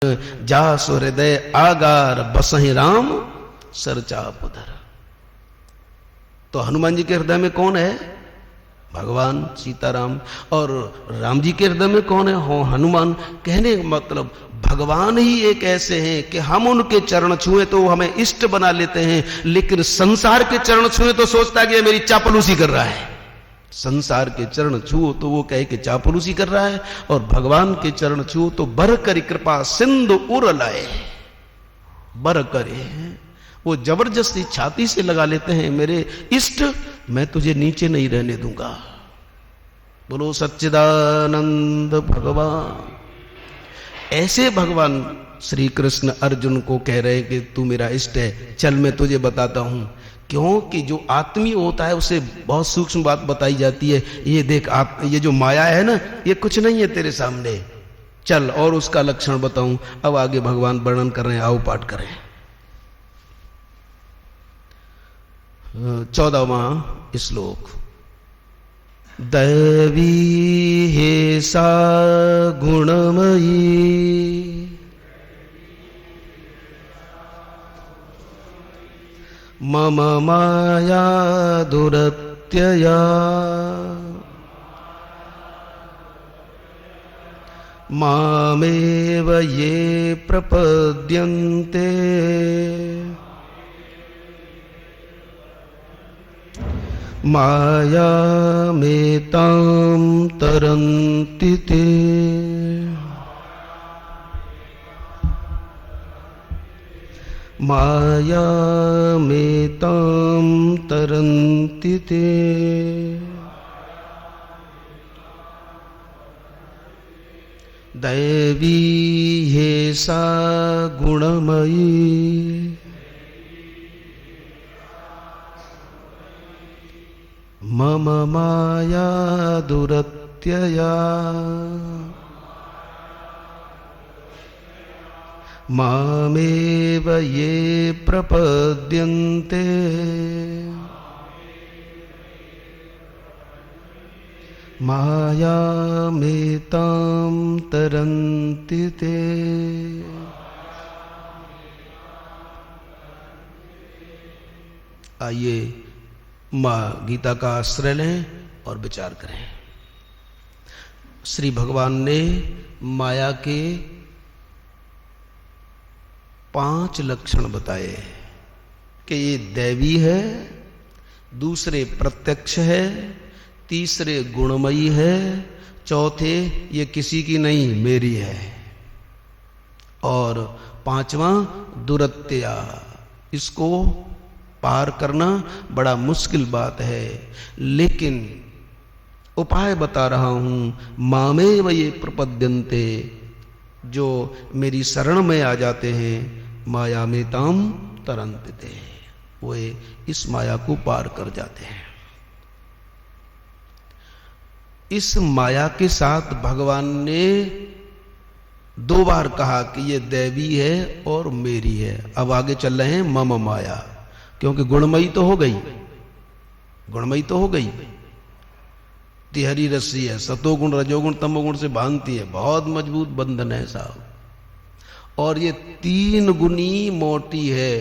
जासु हृदय आगार बसहि राम सरचाप धर। तो हनुमान जी के हृदय में कौन है? भगवान सीताराम। और राम जी के हृदय में कौन है? हो हनुमान। कहने का मतलब भगवान ही एक ऐसे हैं कि हम उनके चरण छुए तो हमें इष्ट बना लेते हैं, लेकिन संसार के चरण छुए तो सोचता है कि मेरी चापलूसी कर रहा है। संसार के चरण छुओ तो वो कहे कि चापलूसी कर रहा है, और भगवान के चरण छुओ तो बर करी कृपा सिंधु उर लाए। बर करे, वो जबरदस्ती छाती से लगा लेते हैं, मेरे इष्ट मैं तुझे नीचे नहीं रहने दूंगा। बोलो सच्चिदानंद भगवान। ऐसे भगवान श्री कृष्ण अर्जुन को कह रहे कि तू मेरा इष्ट है, चल मैं तुझे बताता हूं। क्योंकि जो आत्मीय होता है उसे बहुत सूक्ष्म बात बताई जाती है। ये देख, आप ये जो माया है ना, ये कुछ नहीं है तेरे सामने, चल और उसका लक्षण बताऊं। अब आगे भगवान वर्णन कर रहे हैं, आओ पाठ करें। 14वां श्लोक। दैवी हे सा गुणमयी मम माया दुरत्यया मामेव ये प्रपद्यन्ते मायामेतां तरन्ति ते। मायामेतां तरन्ति ते। दैवी हे सा गुणमयी मम माया दुरत्यया मामेव ये प्रपद्यन्ते मायामेतां तरन्ति ते। आइए मां गीता का आश्रय लें और विचार करें। श्री भगवान ने माया के 5 लक्षण बताए कि ये दैवी है, दूसरे प्रत्यक्ष है, तीसरे गुणमयी है, चौथे ये किसी की नहीं मेरी है, और 5वां दुरत्या। इसको पार करना बड़ा मुश्किल बात है, लेकिन उपाय बता रहा हूं। मामेव ये प्रपद्यन्ते, जो मेरी शरण में आ जाते हैं, माया में ताम तरन्ते, वो इस माया को पार कर जाते हैं। इस माया के साथ भगवान ने 2 बार कहा कि ये दैवी है और मेरी है। अब आगे चल रहे हैं मम माया, क्योंकि गुणमयी तो हो गई, गुणमयी तो हो गई, तिहरी रस्सी है, सतोगुण रजोगुण तमोगुण से बांधती है, बहुत मजबूत बंधन है साहब। और ये 3 गुनी मोटी है,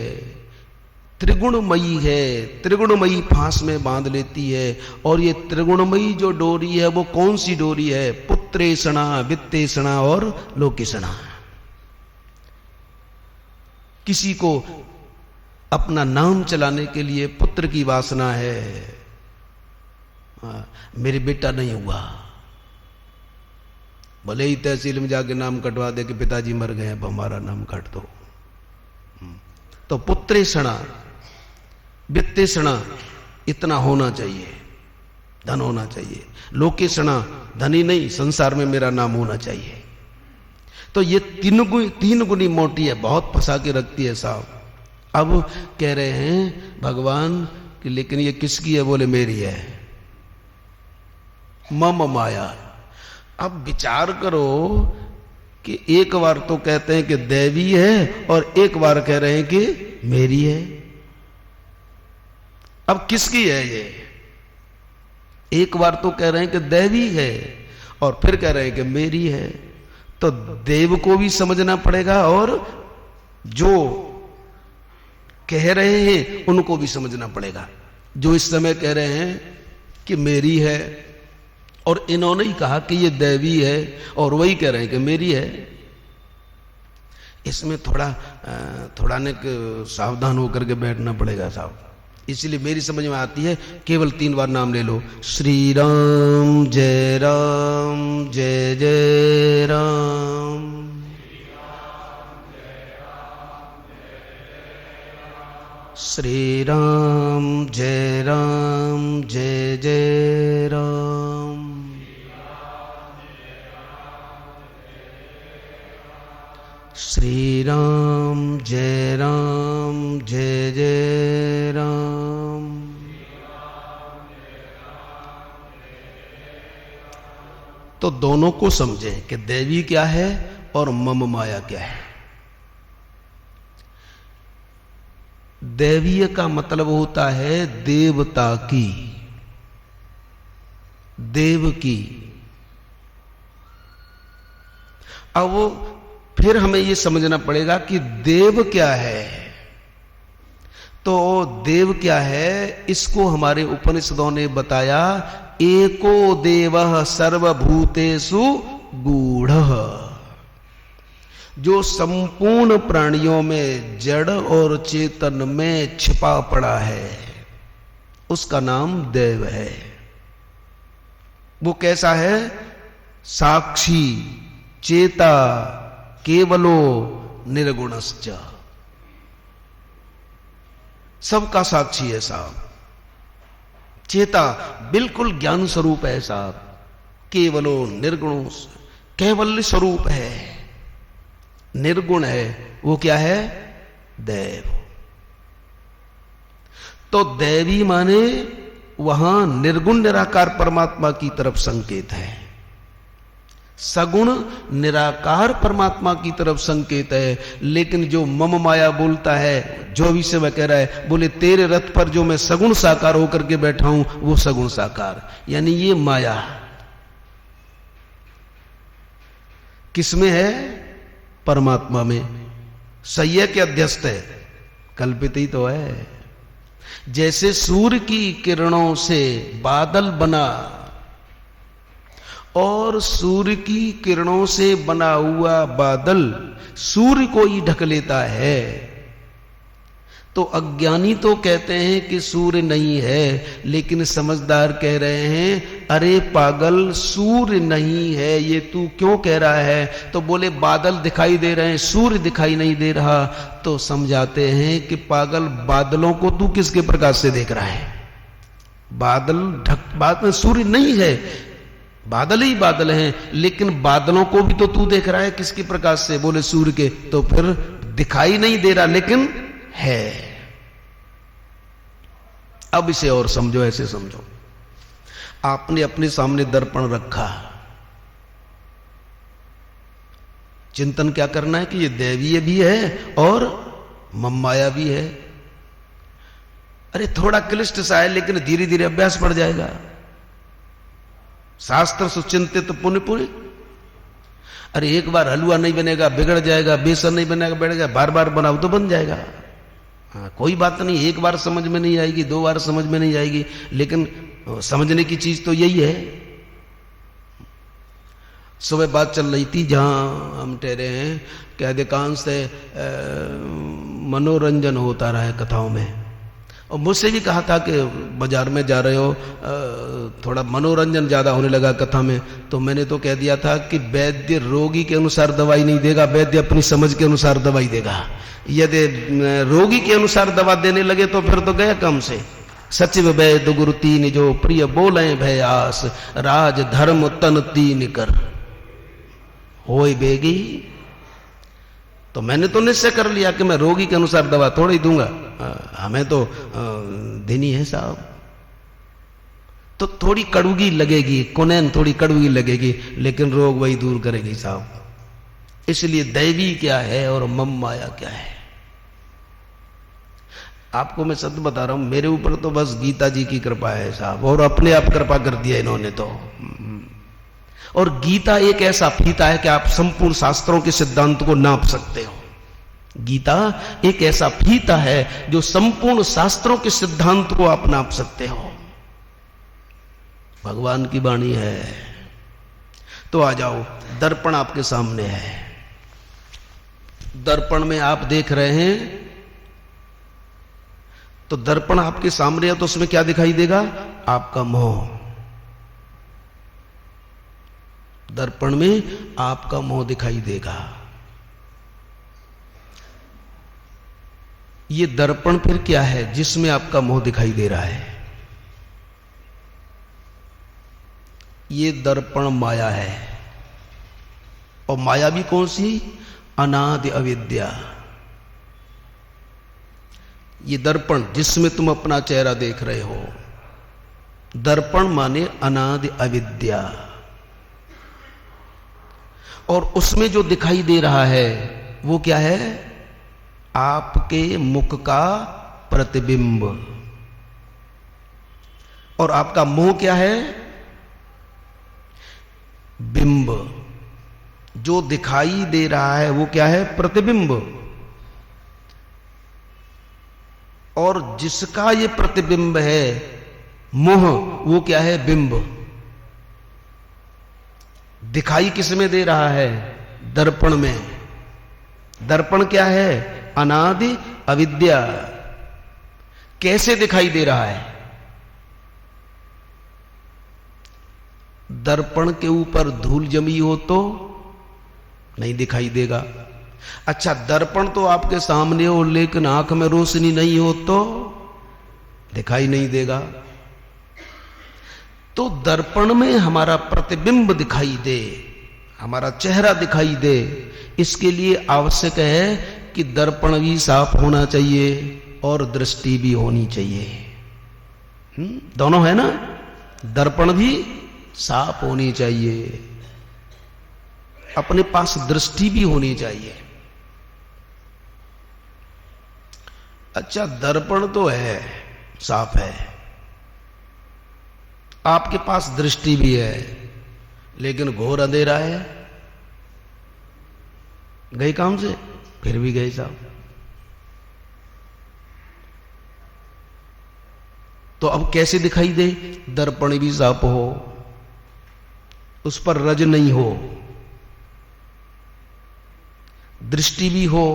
त्रिगुणमयी है, त्रिगुणमयी फांस में बांध लेती है। और ये त्रिगुणमयी जो डोरी है वो कौन सी डोरी है? पुत्रेषणा, वित्तेषणा और लोकेषणा। किसी को अपना नाम चलाने के लिए पुत्र की वासना है, मेरे बेटा नहीं हुआ, भले ही तहसील में जाके नाम कटवा दे कि पिताजी मर गए, अब हमारा नाम काट दो। तो पुत्रेषणा, वित्तेषणा, इतना होना चाहिए, धन होना चाहिए। लोकेषणा, धनी नहीं, संसार में मेरा नाम होना चाहिए। तो ये 3 गुनी मोटी है, बहुत फंसा के रखती है साहब। अब कह रहे हैं भगवान कि लेकिन ये किसकी है? बोले मेरी है, मम माया। अब विचार करो कि एक बार तो कहते हैं कि दैवी है और एक बार कह रहे हैं कि मेरी है। अब किसकी है ये? एक बार तो कह रहे हैं कि दैवी है और फिर कह रहे हैं कि मेरी है। तो देव को भी समझना पड़ेगा और जो कह रहे हैं उनको भी समझना पड़ेगा। जो इस समय कह रहे हैं कि मेरी है, और इन्होंने ही कहा कि ये दैवी है, और वही कह रहे हैं कि मेरी है, इसमें थोड़ा ने सावधान होकर के बैठना पड़ेगा साहब। इसलिए मेरी समझ में आती है, केवल 3 बार नाम ले लो, श्री राम जय जय राम। श्री राम जय जय राम। श्री राम जय जय राम। तो दोनों को समझें कि देवी क्या है और मम माया क्या है। दैवीय का मतलब होता है देवता की, देव की। अब वो फिर हमें ये समझना पड़ेगा कि देव क्या है। तो देव क्या है, इसको हमारे उपनिषदों ने बताया, एको देवः सर्वभूतेषु गूढ़ः। जो संपूर्ण प्राणियों में जड़ और चेतन में छिपा पड़ा है, उसका नाम देव है। वो कैसा है? साक्षी, चेता, केवलो निर्गुणश्च। सबका साक्षी है साहब, चेता बिल्कुल ज्ञान स्वरूप है साहब, केवलो निर्गुण कैवल्य स्वरूप है, निर्गुण है। वो क्या है? देव। तो दैवी माने वहां निर्गुण निराकार परमात्मा की तरफ संकेत है, सगुण निराकार परमात्मा की तरफ संकेत है। लेकिन जो मम माया बोलता है, जो भी से वह कह रहा है, बोले तेरे रथ पर जो मैं सगुण साकार होकर के बैठा हूं वो सगुण साकार, यानी ये माया किसमें है? परमात्मा में। सही है कि अध्यस्त है? कल्पित ही तो है। जैसे सूर्य की किरणों से बादल बना और सूर्य की किरणों से बना हुआ बादल सूर्य को ही ढक लेता है, तो अज्ञानी तो कहते हैं कि सूर्य नहीं है, लेकिन समझदार कह रहे हैं अरे पागल, सूर्य नहीं है ये तू क्यों कह रहा है? तो बोले बादल दिखाई दे रहे हैं, सूर्य दिखाई नहीं दे रहा। तो समझाते हैं कि पागल, बादलों को तू किसके प्रकाश से देख रहा है? बादल सूर्य नहीं है, बादल ही बादल हैं, लेकिन बादलों को भी तो तू देख रहा है किसके प्रकाश से? बोले सूर्य के। तो फिर दिखाई नहीं दे रहा लेकिन है। अब इसे और समझो, ऐसे समझो, आपने अपने सामने दर्पण रखा, चिंतन क्या करना है कि ये दैवीय भी है और मम्माया भी है। अरे थोड़ा क्लिष्ट सा है, लेकिन धीरे धीरे अभ्यास बढ़ जाएगा। शास्त्र सुचिंतित पुण्य पुण्य। अरे एक बार हलवा नहीं बनेगा, बिगड़ जाएगा, बेसन नहीं बनेगा, बिगड़ेगा, बार बार बनाओ तो बन जाएगा। हाँ, कोई बात नहीं, एक बार समझ में नहीं आएगी, 2 बार समझ में नहीं आएगी, लेकिन समझने की चीज तो यही है। सुबह बात चल रही थी जहां हम ठहरे हैं कि अधिकांश मनोरंजन होता रहा है कथाओं में, और मुझसे भी कहा था कि बाजार में जा रहे हो, थोड़ा मनोरंजन ज्यादा होने लगा कथा में। तो मैंने तो कह दिया था कि वैद्य रोगी के अनुसार दवाई नहीं देगा, वैद्य अपनी समझ के अनुसार दवाई देगा। यदि रोगी के अनुसार दवा देने लगे तो फिर तो गया कम से। सचिव वैद्य गुरु तीन जो प्रिय बोले भयास, राज धर्म तन तीन कर होय बेगी। तो मैंने तो निश्चय कर लिया कि मैं रोगी के अनुसार दवा थोड़ी ही दूंगा, हमें तो देनी है साहब। तो थोड़ी कड़ूगी लगेगी, कुनैन थोड़ी कड़ूगी लगेगी, लेकिन रोग वही दूर करेगी साहब। इसलिए दैवी क्या है और मम माया क्या है? आपको मैं सत्य बता रहा हूं, मेरे ऊपर तो बस गीता जी की कृपा है साहब, और अपने आप कृपा कर दिया इन्होंने तो। और गीता एक ऐसा फीता है कि आप संपूर्ण शास्त्रों के सिद्धांत को नाप सकते हो। गीता एक ऐसा फीता है जो संपूर्ण शास्त्रों के सिद्धांत को आप नाप सकते हो। भगवान की वाणी है। तो आ जाओ, दर्पण आपके सामने है। दर्पण में आप देख रहे हैं, तो दर्पण आपके सामने है, तो उसमें क्या दिखाई देगा? आपका मोह। दर्पण में आपका मोह दिखाई देगा। ये दर्पण फिर क्या है जिसमें आपका मोह दिखाई दे रहा है? ये दर्पण माया है। और माया भी कौन सी? अनादि अविद्या। ये दर्पण जिसमें तुम अपना चेहरा देख रहे हो, दर्पण माने अनादि अविद्या। और उसमें जो दिखाई दे रहा है वो क्या है? आपके मुख का प्रतिबिंब। और आपका मुंह क्या है? बिंब। जो दिखाई दे रहा है वो क्या है? प्रतिबिंब। और जिसका ये प्रतिबिंब है मुंह, वो क्या है? बिंब। दिखाई किसमें दे रहा है? दर्पण में। दर्पण क्या है? अनादि अविद्या। कैसे दिखाई दे रहा है? दर्पण के ऊपर धूल जमी हो तो नहीं दिखाई देगा। अच्छा, दर्पण तो आपके सामने हो लेकिन आंख में रोशनी नहीं हो तो दिखाई नहीं देगा। तो दर्पण में हमारा प्रतिबिंब दिखाई दे, हमारा चेहरा दिखाई दे, इसके लिए आवश्यक है कि दर्पण भी साफ होना चाहिए और दृष्टि भी होनी चाहिए। दोनों है ना? दर्पण भी साफ होनी चाहिए, अपने पास दृष्टि भी होनी चाहिए। अच्छा, दर्पण तो है, साफ है, आपके पास दृष्टि भी है, लेकिन घोर अंधेरा है। गए काम से? फिर भी गए साहब। तो अब कैसे दिखाई दे? दर्पण भी साफ हो, उस पर रज नहीं हो, दृष्टि भी हो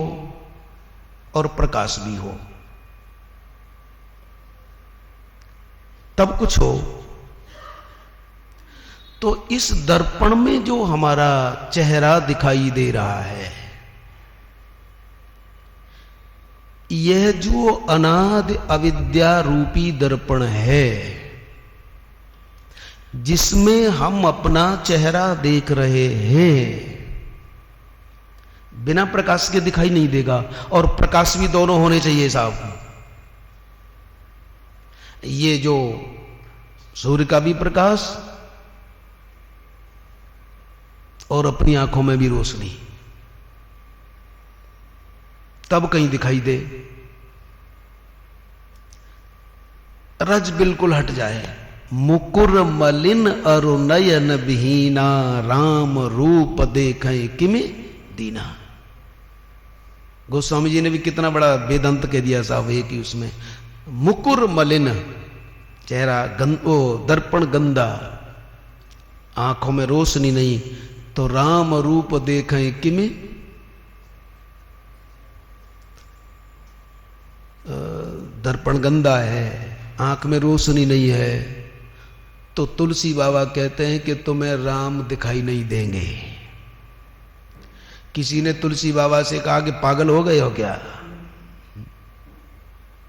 और प्रकाश भी हो, तब कुछ हो। तो इस दर्पण में जो हमारा चेहरा दिखाई दे रहा है, यह जो अनादि अविद्या रूपी दर्पण है, जिसमें हम अपना चेहरा देख रहे हैं, बिना प्रकाश के दिखाई नहीं देगा। और प्रकाश भी दोनों होने चाहिए साहब। ये जो सूर्य का भी प्रकाश और अपनी आंखों में भी रोशनी, तब कहीं दिखाई दे। रज बिल्कुल हट जाए। मुकुर मलिन अरु नयन विहीना, राम रूप देखें किमे दीना। गोस्वामी जी ने भी कितना बड़ा वेदांत कह दिया साहब एक ही उसमें। मुकुर मलिन, चेहरा ओ दर्पण गंदा, आंखों में रोशनी नहीं, तो राम रूप देखें किमे, दर्पण गंदा है, आंख में रोशनी नहीं है, तो तुलसी बाबा कहते हैं कि तुम्हें राम दिखाई नहीं देंगे। किसी ने तुलसी बाबा से कहा कि पागल हो गए हो क्या?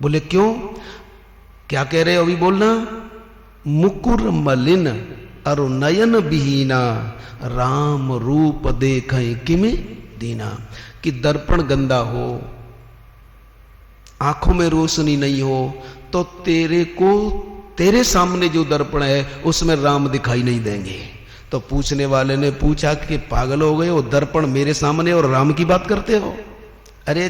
बोले क्यों? क्या कह रहे हो अभी बोलना? मुकुर मलिन अरु नयन विहीना, राम रूप देखें किमे दीना। कि दर्पण गंदा हो, आंखों में रोशनी नहीं हो, तो तेरे सामने जो दर्पण है उसमें राम दिखाई नहीं देंगे। तो पूछने वाले ने पूछा कि पागल हो गए हो, दर्पण मेरे सामने और राम की बात करते हो? अरे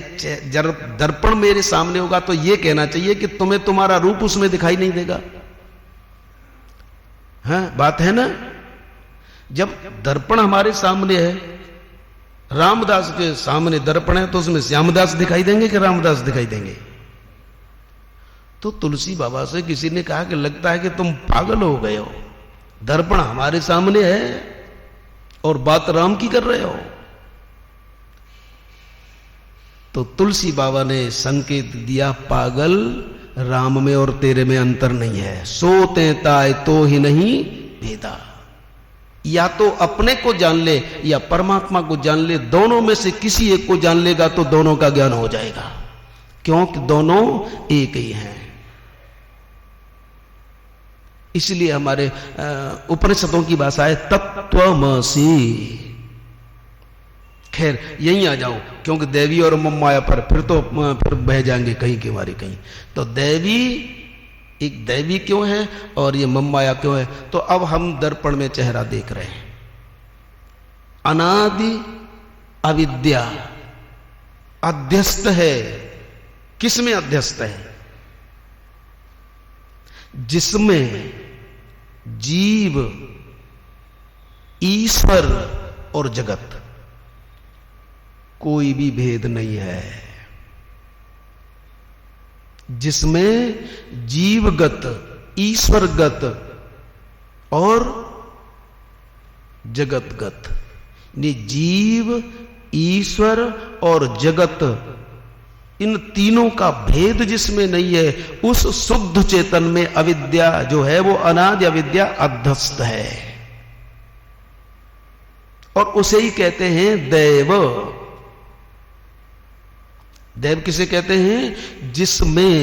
दर्पण मेरे सामने होगा तो यह कहना चाहिए कि तुम्हें तुम्हारा रूप उसमें दिखाई नहीं देगा। हाँ, बात है ना? जब दर्पण हमारे सामने है, रामदास के सामने दर्पण है, तो उसमें श्यामदास दिखाई देंगे कि रामदास दिखाई देंगे? तो तुलसी बाबा से किसी ने कहा कि लगता है कि तुम पागल हो गए हो, दर्पण हमारे सामने है और बात राम की कर रहे हो। तो तुलसी बाबा ने संकेत दिया, पागल, राम में और तेरे में अंतर नहीं है, सोते ताय तो ही नहीं भेदा। या तो अपने को जान ले या परमात्मा को जान ले, दोनों में से किसी एक को जान लेगा तो दोनों का ज्ञान हो जाएगा, क्योंकि दोनों एक ही हैं। इसलिए हमारे उपनिषदों की भाषा है तत्त्वमसि। खैर यहीं आ जाओ, क्योंकि देवी और माया पर फिर बह जाएंगे कहीं के मारे कहीं। तो देवी, एक देवी क्यों है और ये माया क्यों है? तो अब हम दर्पण में चेहरा देख रहे हैं। अनादि अविद्या अध्यस्त है। किसमें अध्यस्त है? जिसमें जीव, ईश्वर और जगत कोई भी भेद नहीं है। जिसमें जीवगत, ईश्वरगत और जगतगत, जीव, ईश्वर और जगत, इन तीनों का भेद जिसमें नहीं है, उस शुद्ध चेतन में अविद्या जो है वो अनादि अविद्या अध्यस्त है। और उसे ही कहते हैं दैव। दैव किसे कहते हैं? जिसमें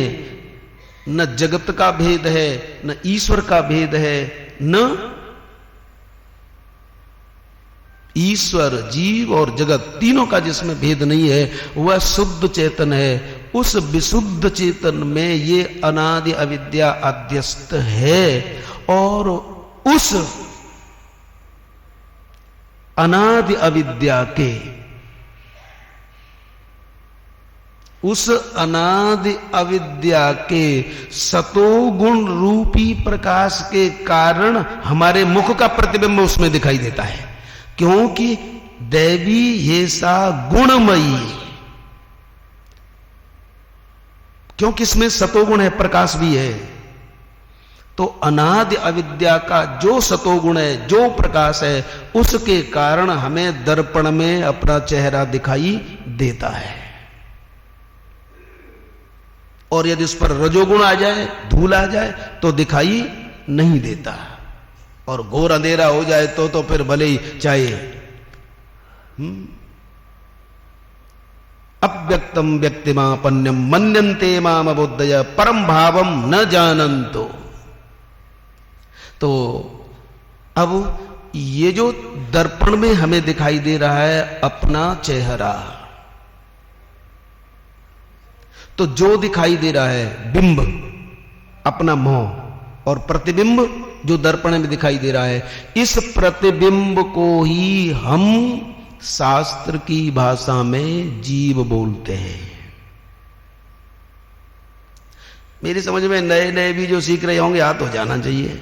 न जगत का भेद है, न ईश्वर का भेद है, न ईश्वर, जीव और जगत तीनों का जिसमें भेद नहीं है, वह शुद्ध चेतन है। उस विशुद्ध चेतन में ये अनादि अविद्या अध्यस्त है। और उस अनादि अविद्या के, उस अनादि अविद्या के सतोगुण रूपी प्रकाश के कारण हमारे मुख का प्रतिबिंब उसमें दिखाई देता है, क्योंकि देवी ये सा गुणमयी, क्योंकि इसमें सतोगुण है, प्रकाश भी है। तो अनादि अविद्या का जो सतोगुण है, जो प्रकाश है, उसके कारण हमें दर्पण में अपना चेहरा दिखाई देता है। और यदि उस पर रजोगुण आ जाए, धूल आ जाए, तो दिखाई नहीं देता। और घोर अंधेरा हो जाए तो फिर भले ही चाहे अव्यक्तम व्यक्तिमापन्यम मन्यन्ते माम बुद्धय परम भावम न जानन्तो। तो अब ये जो दर्पण में हमें दिखाई दे रहा है अपना चेहरा, तो जो दिखाई दे रहा है बिंब, अपना मुंह, और प्रतिबिंब जो दर्पण में दिखाई दे रहा है, इस प्रतिबिंब को ही हम शास्त्र की भाषा में जीव बोलते हैं। मेरी समझ में नए नए भी जो सीख रहे होंगे हाथ हो जाना चाहिए।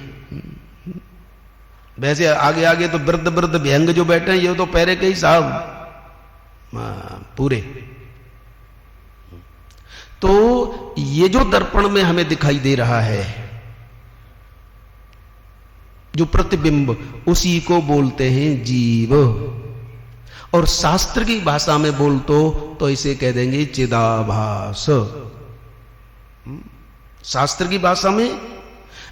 वैसे आगे आगे तो वृद्ध वृद्ध व्यंग जो बैठे हैं, ये तो पहले के ही साहब पूरे। तो ये जो दर्पण में हमें दिखाई दे रहा है, जो प्रतिबिंब, उसी को बोलते हैं जीव। और शास्त्र की भाषा में बोल तो इसे कह देंगे चिदाभास। शास्त्र की भाषा में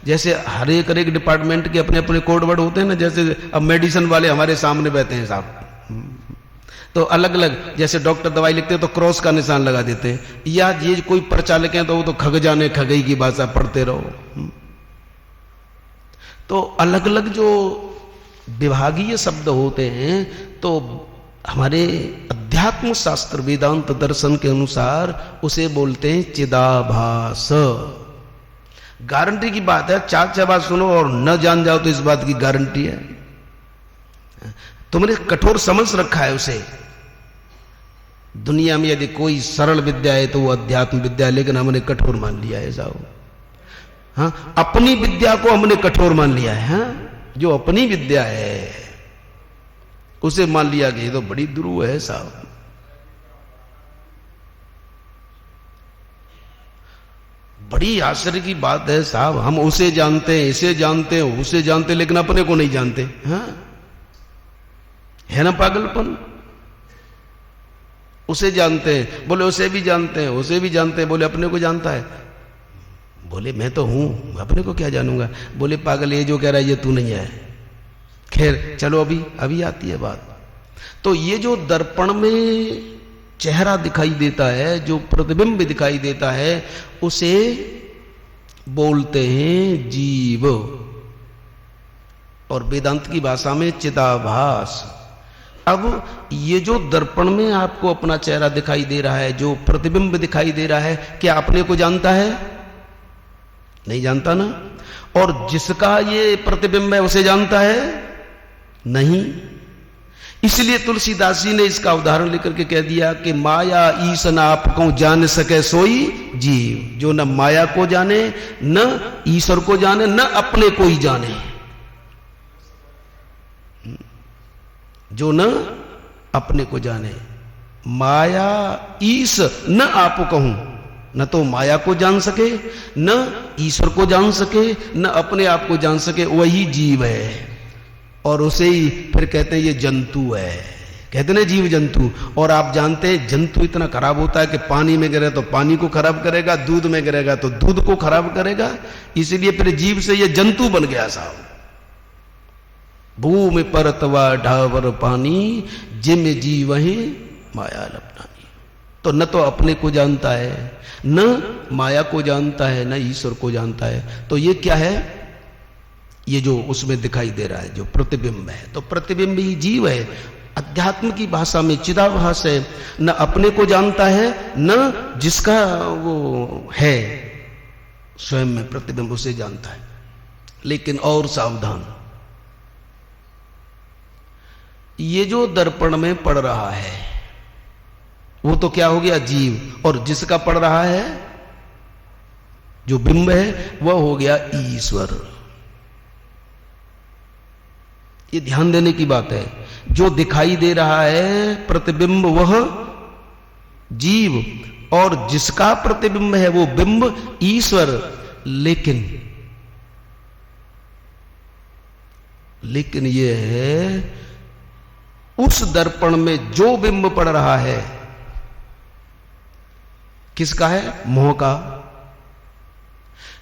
जैसे हर एक डिपार्टमेंट के अपने अपने कोड वर्ड होते हैं ना, जैसे अब मेडिसिन वाले हमारे सामने बैठे हैं साहब, तो अलग अलग, जैसे डॉक्टर दवाई लिखते हैं तो क्रॉस का निशान लगा देते हैं, या ये कोई प्रचालक हैं तो वो तो खग जाने खगई की भाषा पढ़ते रहो। तो अलग अलग जो विभागीय शब्द होते हैं, तो हमारे अध्यात्म शास्त्र वेदांत दर्शन के अनुसार उसे बोलते हैं चिदाभास। गारंटी की बात है, 4 बात सुनो और न जान जाओ तो इस बात की गारंटी है। तुमने कठोर समझ रखा है उसे। दुनिया में यदि कोई सरल विद्या है तो वो अध्यात्म विद्या है, लेकिन हमने कठोर मान लिया है साहब। हाँ, अपनी विद्या को हमने कठोर मान लिया है। हाँ? जो अपनी विद्या है उसे मान लिया कि ये तो बड़ी दुरू है साहब। बड़ी आश्चर्य की बात है साहब, हम उसे जानते हैं, इसे जानते हैं, उसे जानते हैं, लेकिन अपने को नहीं जानते। हाँ, है ना पागलपन। उसे जानते हैं, बोले उसे भी जानते हैं, उसे भी जानते हैं, बोले अपने को जानता है। बोले मैं तो हूं, अपने को क्या जानूंगा। बोले पागल, ये जो कह रहा है ये तू नहीं है। खैर चलो, अभी आती है बात। तो ये जो दर्पण में चेहरा दिखाई देता है, जो प्रतिबिंब दिखाई देता है, उसे बोलते हैं जीव, और वेदांत की भाषा में चिदाभास। अब ये जो दर्पण में आपको अपना चेहरा दिखाई दे रहा है, जो प्रतिबिंब दिखाई दे रहा है, क्या अपने को जानता है? नहीं जानता ना। और जिसका ये प्रतिबिंब है उसे जानता है? नहीं। इसलिए तुलसीदास जी ने इसका उदाहरण लेकर के कह दिया कि माया ईस न आपको जान सके सोई जीव। जो न माया को जाने, न ईश्वर को जाने, न अपने को ही जाने। जो न अपने को जाने, माया ईस न आप कहूं, न तो माया को जान सके, न ईश्वर को जान सके, न अपने आप को जान सके, वही जीव है। और उसे ही फिर कहते हैं ये जंतु है, कहते हैं जीव जंतु। और आप जानते हैं जंतु इतना खराब होता है कि पानी में गिरे तो पानी को खराब करेगा, दूध में गिरेगा तो दूध को खराब करेगा। इसलिए फिर जीव से ये जंतु बन गया साहब। भूमि परतवा ढावर पानी, जिम जीव ही माया लपटानी। तो न तो अपने को जानता है, न माया को जानता है, न ईश्वर को जानता है। तो ये क्या है? ये जो उसमें दिखाई दे रहा है, जो प्रतिबिंब है, तो प्रतिबिंब ही जीव है। अध्यात्म की भाषा में चिदाभास है। न अपने को जानता है, न जिसका वो है स्वयं में प्रतिबिंब उसे जानता है। लेकिन और सावधान, ये जो दर्पण में पड़ रहा है वो तो क्या हो गया? जीव। और जिसका पड़ रहा है, जो बिंब है, वह हो गया ईश्वर। ये ध्यान देने की बात है। जो दिखाई दे रहा है प्रतिबिंब, वह जीव, और जिसका प्रतिबिंब है वो बिंब ईश्वर। लेकिन ये है, उस दर्पण में जो बिंब पड़ रहा है किसका है? मोह का।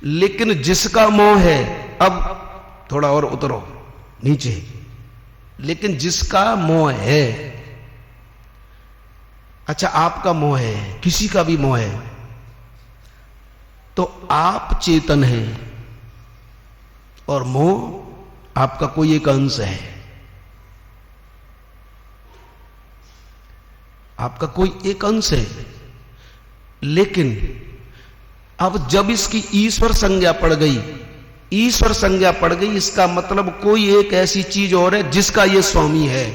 लेकिन जिसका मोह है, अब थोड़ा और उतरो नीचे, लेकिन जिसका मोह है, अच्छा आपका मोह है, किसी का भी मोह है, तो आप चेतन हैं और मोह आपका कोई एक अंश है, आपका कोई एक अंश है। लेकिन अब जब इसकी ईश्वर संज्ञा पड़ गई, ईश्वर संज्ञा पड़ गई, इसका मतलब कोई एक ऐसी चीज और है जिसका ये स्वामी है।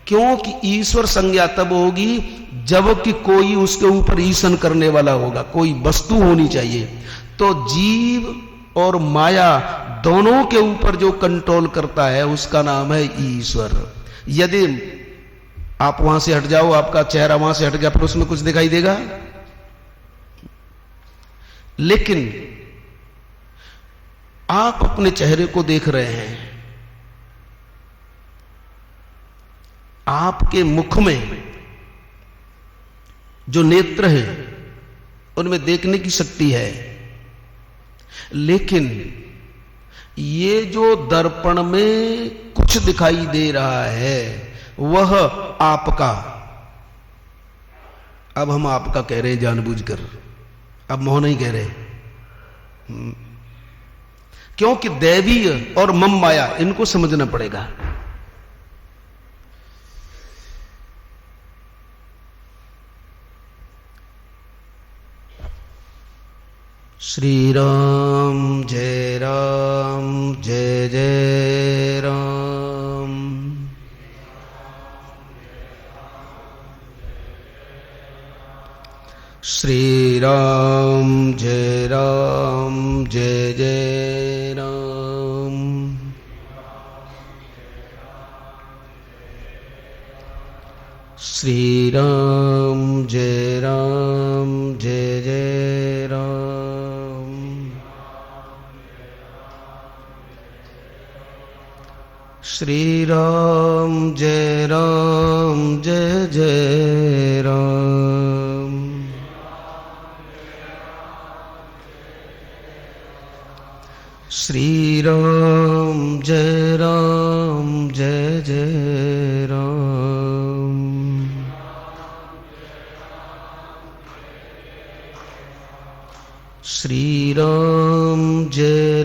क्योंकि ईश्वर संज्ञा तब होगी जब कि कोई उसके ऊपर ईशन करने वाला होगा, कोई वस्तु होनी चाहिए। तो जीव और माया दोनों के ऊपर जो कंट्रोल करता है उसका नाम है ईश्वर। यदि आप वहां से हट जाओ, आपका चेहरा वहां से हट गया, फिर उसमें कुछ दिखाई देगा? लेकिन आप अपने चेहरे को देख रहे हैं, आपके मुख में जो नेत्र हैं उनमें देखने की शक्ति है। लेकिन ये जो दर्पण में कुछ दिखाई दे रहा है वह आपका, अब हम आपका कह रहे हैं जानबूझकर, अब मोह नहीं कह रहे, क्योंकि दैवीय और मम माया इनको समझना पड़ेगा। श्री राम जय जय राम। श्री राम जय जय राम। श्री राम जय जय राम। श्री राम जय जय राम। श्री राम जय जय राम। श्री राम जय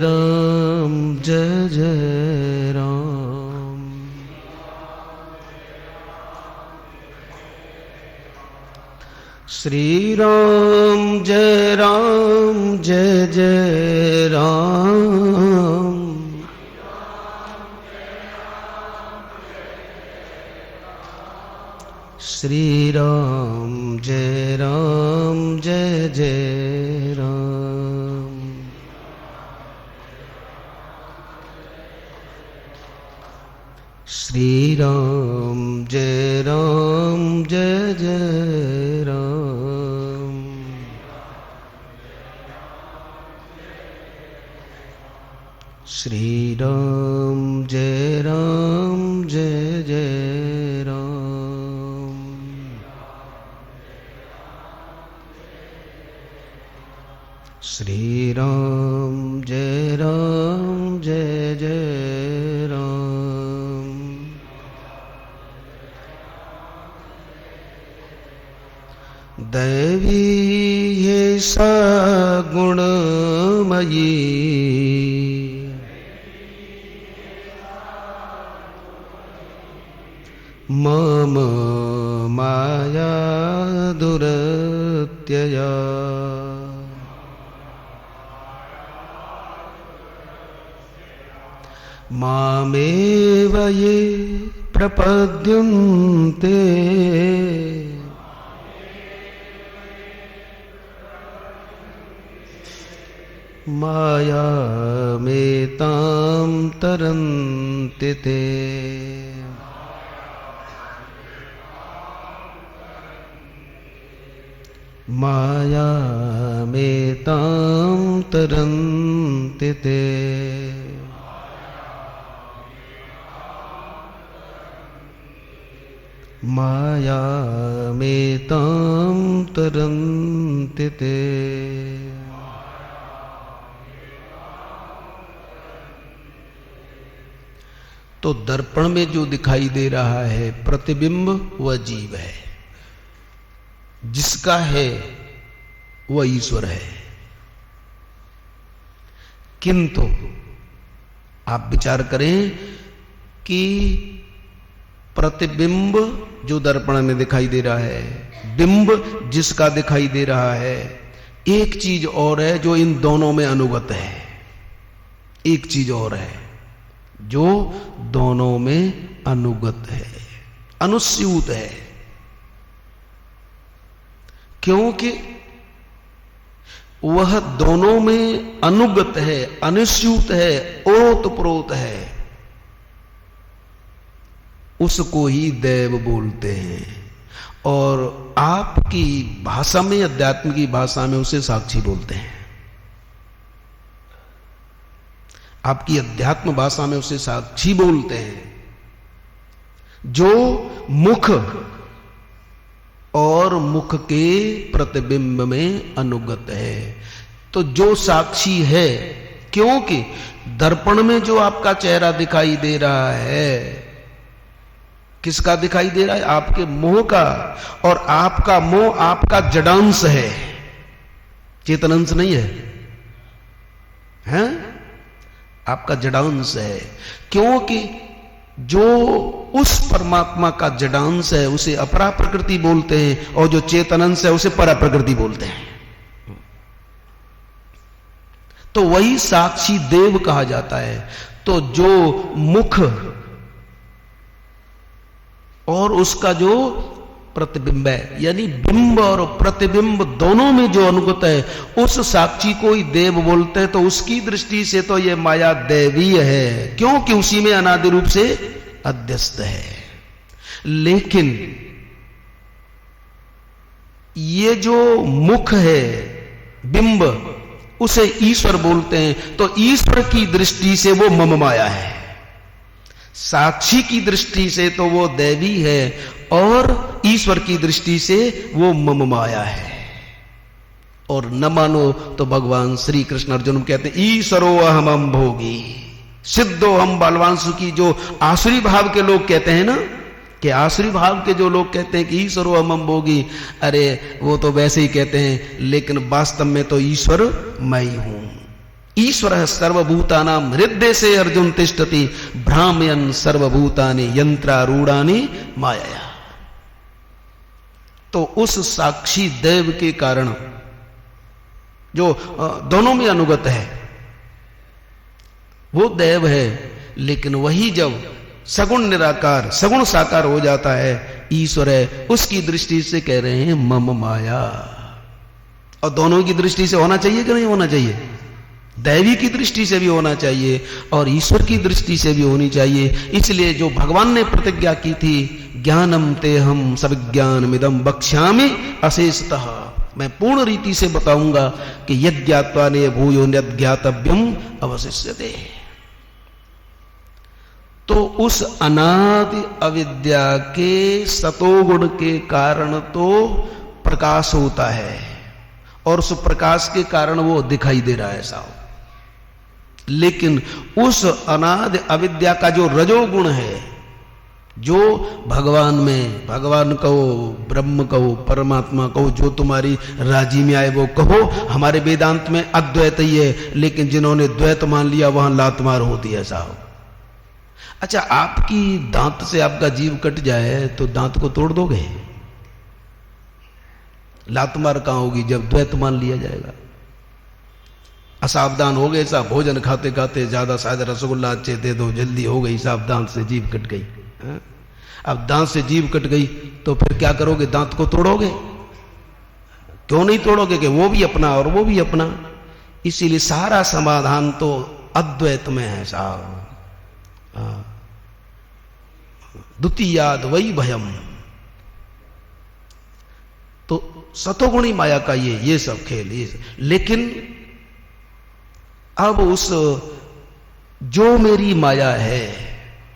जय राम। श्री राम जय जय राम। श्री राम जय जय राम। श्री राम जय जय राम। श्री राम जय जय राम। श्री राम जय जय राम। दैवी ये सा गुणमयी मम माया दुरत्यया। मामेव ये प्रपद्यन्ते मायामेतां तरन्ति ते। मायामेतां तरन्ति ते। मायामेतां तरन्ति ते। तो दर्पण में जो दिखाई दे रहा है प्रतिबिंब वह जीव है, जिसका है वह ईश्वर है। किंतु आप विचार करें कि प्रतिबिंब जो दर्पण में दिखाई दे रहा है, बिंब जिसका दिखाई दे रहा है, एक चीज और है जो इन दोनों में अनुगत है। एक चीज और है जो दोनों में अनुगत है, अनुस्यूत है। क्योंकि वह दोनों में अनुगत है, अनुस्यूत है, ओतप्रोत है। उसको ही देव बोलते हैं और आपकी भाषा में, अध्यात्म की भाषा में उसे साक्षी बोलते हैं। आपकी अध्यात्म भाषा में उसे साक्षी बोलते हैं, जो मुख और मुख के प्रतिबिंब में अनुगत है। तो जो साक्षी है, क्योंकि दर्पण में जो आपका चेहरा दिखाई दे रहा है, किसका दिखाई दे रहा है? आपके मोह का। और आपका मोह आपका जडांश है, चेतनांश नहीं है, हैं? आपका जडांश है। क्योंकि जो उस परमात्मा का जडांश है उसे अपरा प्रकृति बोलते हैं, और जो चेतनांश है उसे परा प्रकृति बोलते हैं। तो वही साक्षी देव कहा जाता है। तो जो मुख और उसका जो प्रतिबिंब है, यानी बिंब और प्रतिबिंब दोनों में जो अनुगत है, उस साक्षी को ही देव बोलते हैं। तो उसकी दृष्टि से तो ये माया दैवीय है, क्योंकि उसी में अनादि रूप से अध्यस्त है। लेकिन ये जो मुख है बिंब, उसे ईश्वर बोलते हैं। तो ईश्वर की दृष्टि से वो मम माया है, साक्षी की दृष्टि से तो वो दैवी है, और ईश्वर की दृष्टि से वो मम माया है। और न मानो तो भगवान श्री कृष्ण अर्जुन कहते हैं ईश्वरो अहमं भोगी सिद्धो हम बलवान सुखी। जो आसुरी भाव के लोग कहते हैं ना, कि आसुरी भाव के जो लोग कहते हैं कि ईश्वरो अहमं भोगी, अरे वो तो वैसे ही कहते हैं, लेकिन वास्तव में तो ईश्वर मैं ही हूं। ईश्वर सर्वभूतानां हृदय से अर्जुन तिष्ठति भ्रामयन् सर्वभूतानि यंत्रारूढ़ानि माया। तो उस साक्षी देव के कारण जो दोनों में अनुगत है वो देव है, लेकिन वही जब सगुण निराकार सगुण साकार हो जाता है, ईश्वर है, उसकी दृष्टि से कह रहे हैं मम माया। और दोनों की दृष्टि से होना चाहिए कि नहीं होना चाहिए? दैवी की दृष्टि से भी होना चाहिए और ईश्वर की दृष्टि से भी होनी चाहिए। इसलिए जो भगवान ने प्रतिज्ञा की थी, ज्ञानम ते हम सविज्ञानमिदं वक्ष्यामि अशेषतः, मैं पूर्ण रीति से बताऊंगा कि यज्ञात्वा ने भूयो यज्ञातव्यम अवशिष्यते। तो उस अनादि अविद्या के सतोगुण के कारण तो प्रकाश होता है, और उस प्रकाश के कारण वो दिखाई दे रहा है साहब। लेकिन उस अनादि अविद्या का जो रजोगुण है, जो भगवान में, भगवान कहो, ब्रह्म कहो, परमात्मा कहो, जो तुम्हारी राजी में आए वो कहो। हमारे वेदांत में अद्वैत ही है, लेकिन जिन्होंने द्वैत मान लिया वहां लातमार होती है साहब। अच्छा, आपकी दांत से आपका जीव कट जाए तो दांत को तोड़ दोगे? लातमार कहां होगी जब द्वैत मान लिया जाएगा। असावधान हो गए साहब, भोजन खाते खाते ज्यादा शायद रसगुल्ला अच्छे दे दो, जल्दी हो गई साहब, दांत से जीभ कट गई। अब दांत से जीभ कट गई तो फिर क्या करोगे? दांत को तोड़ोगे? क्यों नहीं तोड़ोगे कि वो भी अपना और वो भी अपना। इसीलिए सारा समाधान तो अद्वैत में है साहब। द्वितीयाद वही भयम। तो सतोगुणी माया का ये सब खेल, ये। लेकिन अब उस जो मेरी माया है,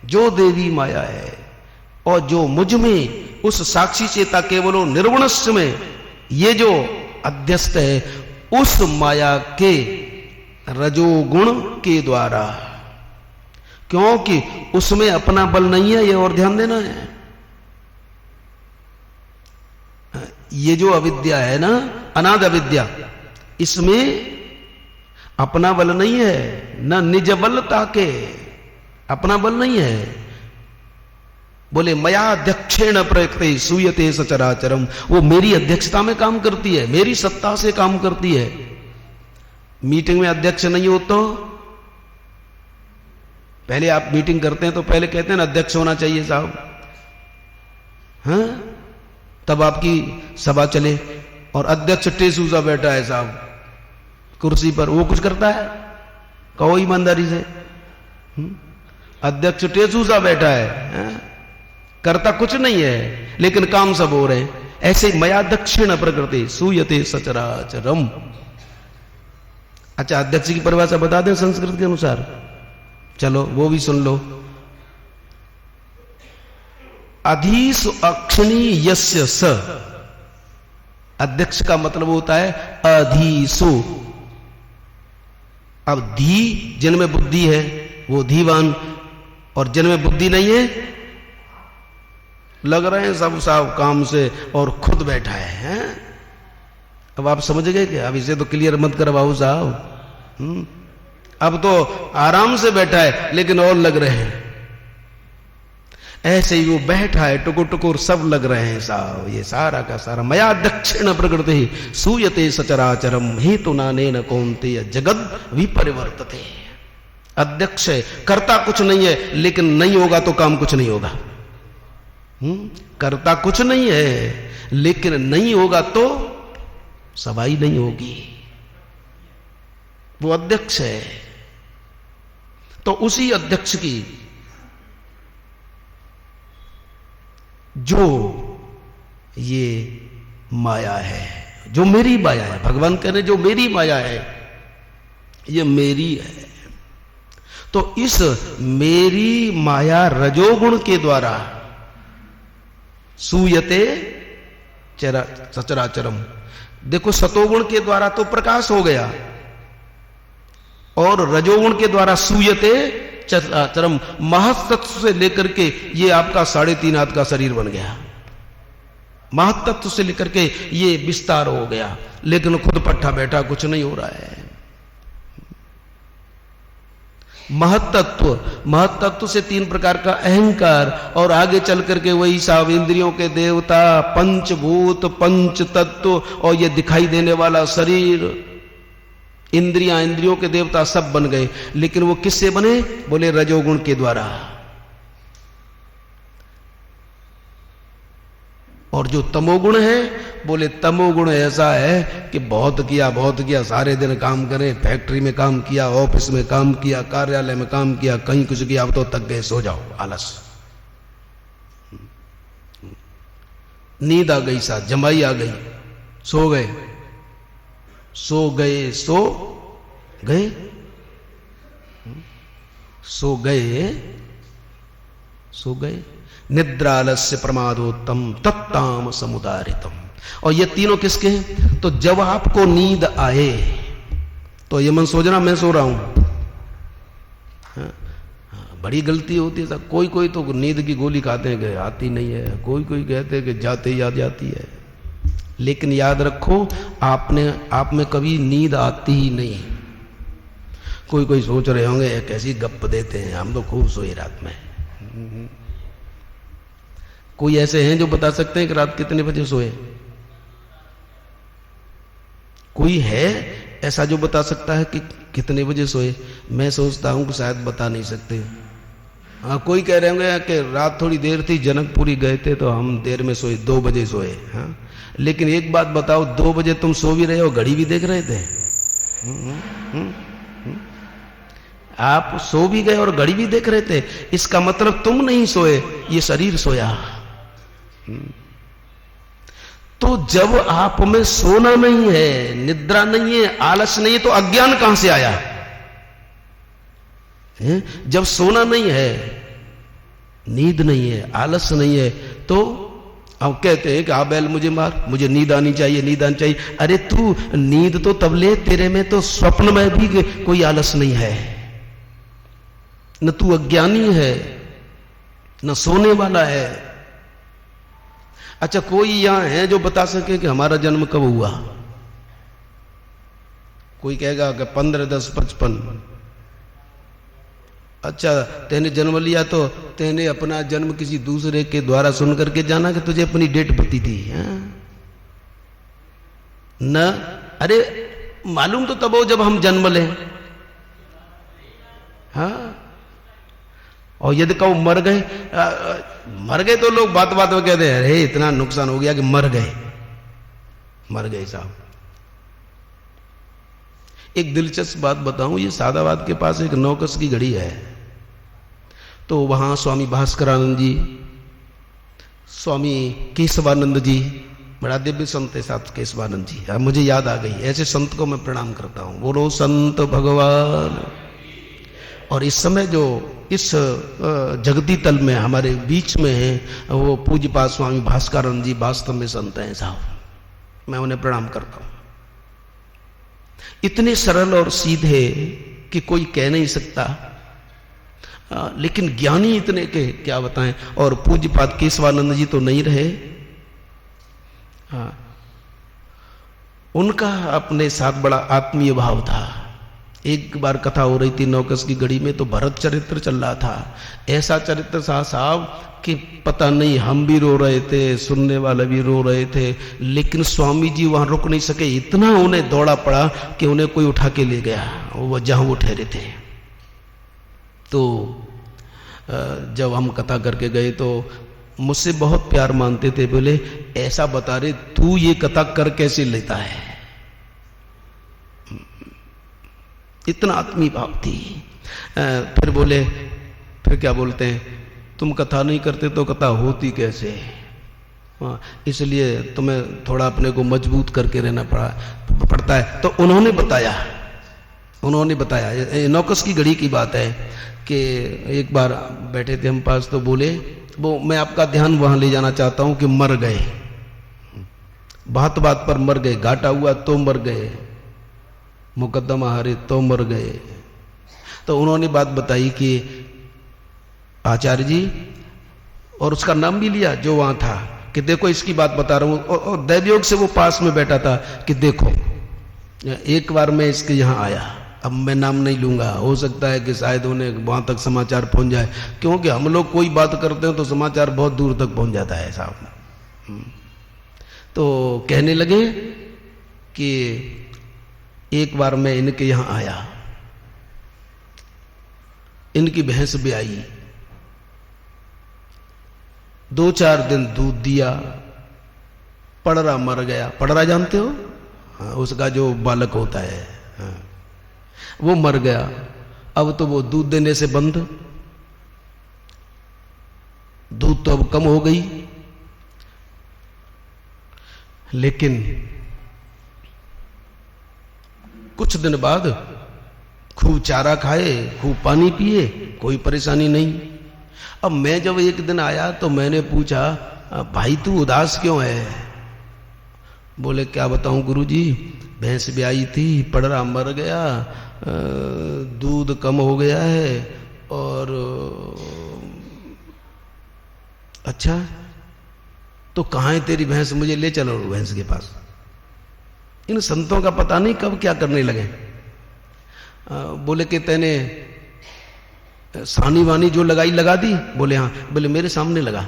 जो देवी माया है, और जो मुझ में उस साक्षी चेता केवलो निर्गुणस्य में ये जो अध्यस्त है, उस माया के रजोगुण के द्वारा, क्योंकि उसमें अपना बल नहीं है, ये और ध्यान देना है। ये जो अविद्या है ना, अनाद अविद्या, इसमें अपना बल नहीं है, ना निज बल ताके, अपना बल नहीं है। बोले मया अध्यक्षेण प्रयते सूयते सचराचरम, वो मेरी अध्यक्षता में काम करती है, मेरी सत्ता से काम करती है। मीटिंग में अध्यक्ष नहीं हो तो पहले आप मीटिंग करते हैं तो पहले कहते हैं ना अध्यक्ष होना चाहिए साहब, हाँ, तब आपकी सभा चले। और अध्यक्ष टेसूजा बैठा है साहब कुर्सी पर, वो कुछ करता है? कहो ईमानदारी से, अध्यक्ष टेसूजा बैठा है, करता कुछ नहीं है, लेकिन काम सब हो रहे हैं। ऐसे मया दक्षिण प्रकृति सूयते सचराचरम। अच्छा, अध्यक्ष की परिभाषा बता दें संस्कृत के अनुसार, चलो वो भी सुन लो। अधीसु अक्षिणी यस्य स, अध्यक्ष का मतलब होता है अधीसु। अब धी, जिनमें बुद्धि है वो धीवान, और जिनमें बुद्धि नहीं है लग रहे हैं सब साहब काम से और खुद बैठा है। अब आप समझ गए क्या? अब इसे तो क्लियर मत करवाओ साहब। अब तो आराम से बैठा है लेकिन और लग रहे हैं। ऐसे ही वो बैठा है, टुकुर टुकुर सब लग रहे हैं साहब। ये सारा का सारा मया दक्षिण प्रकृति सूयते सचराचरम हेतु नानेन कौन्तेय जगद विपरिवर्तते। अध्यक्ष है, करता कुछ नहीं है, लेकिन नहीं होगा तो काम कुछ नहीं होगा। करता कुछ नहीं है, लेकिन नहीं होगा तो सवाई नहीं होगी। वो अध्यक्ष है। तो उसी अध्यक्ष की जो ये माया है, जो मेरी माया है। भगवान कह रहे जो मेरी माया है ये मेरी है। तो इस मेरी माया रजोगुण के द्वारा सूयते सचराचरम। देखो सतोगुण के द्वारा तो प्रकाश हो गया और रजोगुण के द्वारा सूयते चराचरम, महत्तत्व से लेकर के ये आपका 3.5 हाथ का शरीर बन गया। महत्तत्व से लेकर के ये विस्तार हो गया, लेकिन खुद पट्टा बैठा कुछ नहीं हो रहा है। महत्तत्व से 3 प्रकार का अहंकार, और आगे चल करके वही सब इंद्रियों के देवता, पंचभूत, पंच तत्व, और ये दिखाई देने वाला शरीर, इंद्रियों के देवता सब बन गए। लेकिन वो किससे बने? बोले रजोगुण के द्वारा। और जो तमोगुण है, बोले तमोगुण ऐसा है कि बहुत किया, सारे दिन काम करें, फैक्ट्री में काम किया, ऑफिस में काम किया, कार्यालय में काम किया, कहीं कुछ किया, अब तो थक गए, सो जाओ, आलस। नींद आ गई, साथ जमाई आ गई, सो गए, निद्रालस्य प्रमादोत्तम तत्ताम समुदारितम। और ये तीनों किसके हैं? तो जब आपको नींद आए तो ये मन सोचना मैं सो रहा हूं। बड़ी गलती होती है। कोई तो नींद की गोली खाते हैं कि आती नहीं है, कोई कहते हैं कि जाते ही आ जाती है। लेकिन याद रखो, आप में कभी नींद आती ही नहीं। कोई सोच रहे होंगे कैसी गप देते हैं, हम तो खूब सोए रात में। कोई ऐसे हैं जो बता सकते हैं कि रात कितने बजे सोए? कोई है ऐसा जो बता सकता है कि कितने बजे सोए? मैं सोचता हूं कि शायद बता नहीं सकते। हाँ, कोई कह रहे होंगे कि रात थोड़ी देर थी, जनकपुरी गए थे तो हम देर में सोए, 2 बजे सोए। हाँ, लेकिन एक बात बताओ, 2 बजे तुम सो भी रहे हो, घड़ी भी देख रहे थे? आप सो भी गए और घड़ी भी देख रहे थे, इसका मतलब तुम नहीं सोए, ये शरीर सोया। तो जब आप में सोना नहीं है, निद्रा नहीं है, आलस नहीं है, तो अज्ञान कहां से आया? जब सोना नहीं है, नींद नहीं है, आलस नहीं है, तो अब कहते हैं कि बैल मुझे मार, मुझे नींद आनी चाहिए। अरे तू नींद तो तब ले, तेरे में तो स्वप्न में भी कोई आलस नहीं है। न तू अज्ञानी है, न सोने वाला है। अच्छा, कोई यहां है जो बता सके कि हमारा जन्म कब हुआ? कोई कहेगा कि 15-10-55। अच्छा, तेने जन्म लिया तो तेने अपना जन्म किसी दूसरे के द्वारा सुन करके जाना कि तुझे अपनी डेट बती थी? न, अरे मालूम तो तब हो जब हम जन्म लें। हाँ, और यदि कहो मर गए तो लोग बात में कहते हैं अरे इतना नुकसान हो गया कि मर गए साहब। एक दिलचस्प बात बताऊं, ये सादाबाद के पास एक 9 कस की घड़ी है। तो वहां स्वामी भास्करानंद जी, स्वामी केशवानंद जी, बड़ा दिव्य संत है साथ केशवानंद जी। अब मुझे याद आ गई, ऐसे संत को मैं प्रणाम करता हूं। बोलो संत भगवान। और इस समय जो इस जगती तल में हमारे बीच में है, वो पूज्यपाद स्वामी भास्करानंद जी वास्तव में संत हैं साहब। मैं उन्हें प्रणाम करता हूं। इतने सरल और सीधे कि कोई कह नहीं सकता, लेकिन ज्ञानी इतने के क्या बताएं। और पूज्यपाद केशवानंद जी तो नहीं रहे, उनका अपने साथ बड़ा आत्मीय भाव था। एक बार कथा हो रही थी 9 कस की घड़ी में, तो भरत चरित्र चल रहा था। ऐसा चरित्र था साहब कि पता नहीं, हम भी रो रहे थे, सुनने वाले भी रो रहे थे, लेकिन स्वामी जी वहां रुक नहीं सके। इतना उन्हें दौड़ा पड़ा कि उन्हें कोई उठा के ले गया वो जहां वो ठहरे थे। तो जब हम कथा करके गए तो मुझसे बहुत प्यार मानते थे। बोले ऐसा बता रहे, तू ये कथा कर कैसे लेता है? इतना आत्मीय भाव थी। फिर बोले, फिर क्या बोलते हैं, तुम कथा नहीं करते तो कथा होती कैसे? हाँ, इसलिए तुम्हें थोड़ा अपने को मजबूत करके रहना पड़ता है। तो उन्होंने बताया नौकस की घड़ी की बात है कि एक बार बैठे थे हम पास, तो बोले वो मैं आपका ध्यान वहां ले जाना चाहता हूं कि मर गए, बात बात पर मर गए, घाटा हुआ तो मर गए, मुकदमा हारे तो मर गए। तो उन्होंने बात बताई कि आचार्य जी, और उसका नाम भी लिया जो वहां था, कि देखो इसकी बात बता रहा हूं, और दैवयोग से वो पास में बैठा था कि देखो एक बार मैं इसके यहां आया, अब मैं नाम नहीं लूंगा, हो सकता है कि शायद उन्हें वहां तक समाचार पहुंच जाए, क्योंकि हम लोग कोई बात करते हैं तो समाचार बहुत दूर तक पहुंच जाता है साहब। तो कहने लगे कि एक बार मैं इनके यहां आया, इनकी भैंस भी आई, 2-4 दिन दूध दिया, पड़रा मर गया। पड़रा जानते हो? हाँ, उसका जो बालक होता है, हाँ, वो मर गया। अब तो वो दूध देने से बंद, दूध तो अब कम हो गई, लेकिन कुछ दिन बाद खूब चारा खाए, खूब पानी पिए, कोई परेशानी नहीं। अब मैं जब एक दिन आया तो मैंने पूछा, भाई तू उदास क्यों है? बोले क्या बताऊं गुरुजी, भैंस भी आई थी, पड़रा मर गया, दूध कम हो गया है, और अच्छा तो कहाँ है तेरी भैंस, मुझे ले चलो भैंस के पास। इन संतों का पता नहीं कब क्या करने लगे। बोले कि तेने सानी वानी जो लगाई लगा दी? बोले हाँ। बोले मेरे सामने लगा।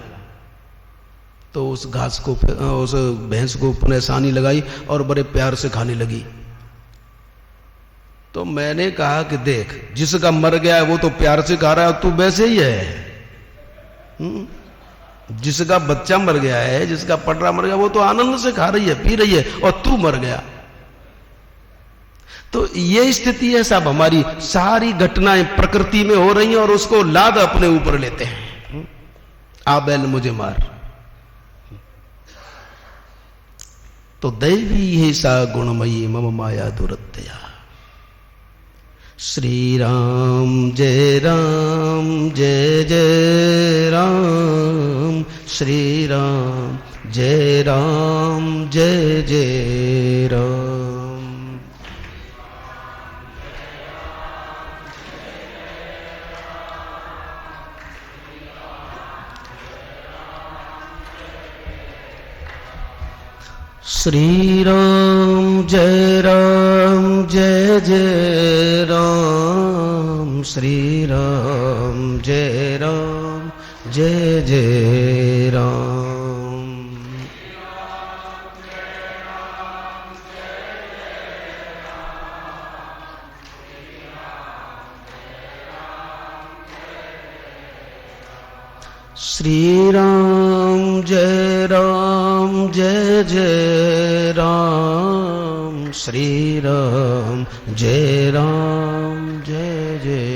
तो उस घास को, उस भैंस को पुनः सानी लगाई और बड़े प्यार से खाने लगी। तो मैंने कहा कि देख, जिसका मर गया है वो तो प्यार से खा रहा है, तू वैसे ही है। जिसका बच्चा मर गया है, जिसका पटरा मर गया, वो तो आनंद से खा रही है, पी रही है, और तू मर गया। तो ये स्थिति है साहब, हमारी सारी घटनाएं प्रकृति में हो रही हैं और उसको लाद अपने ऊपर लेते हैं। आ बैल मुझे मार। तो दैवी है सा गुणमयी मम माया दुरत्या। श्री राम जय जय राम, श्री राम जय जय राम। श्री राम जय जय राम, श्री राम जय जय राम। श्री राम जय जय राम, श्री राम जय जय।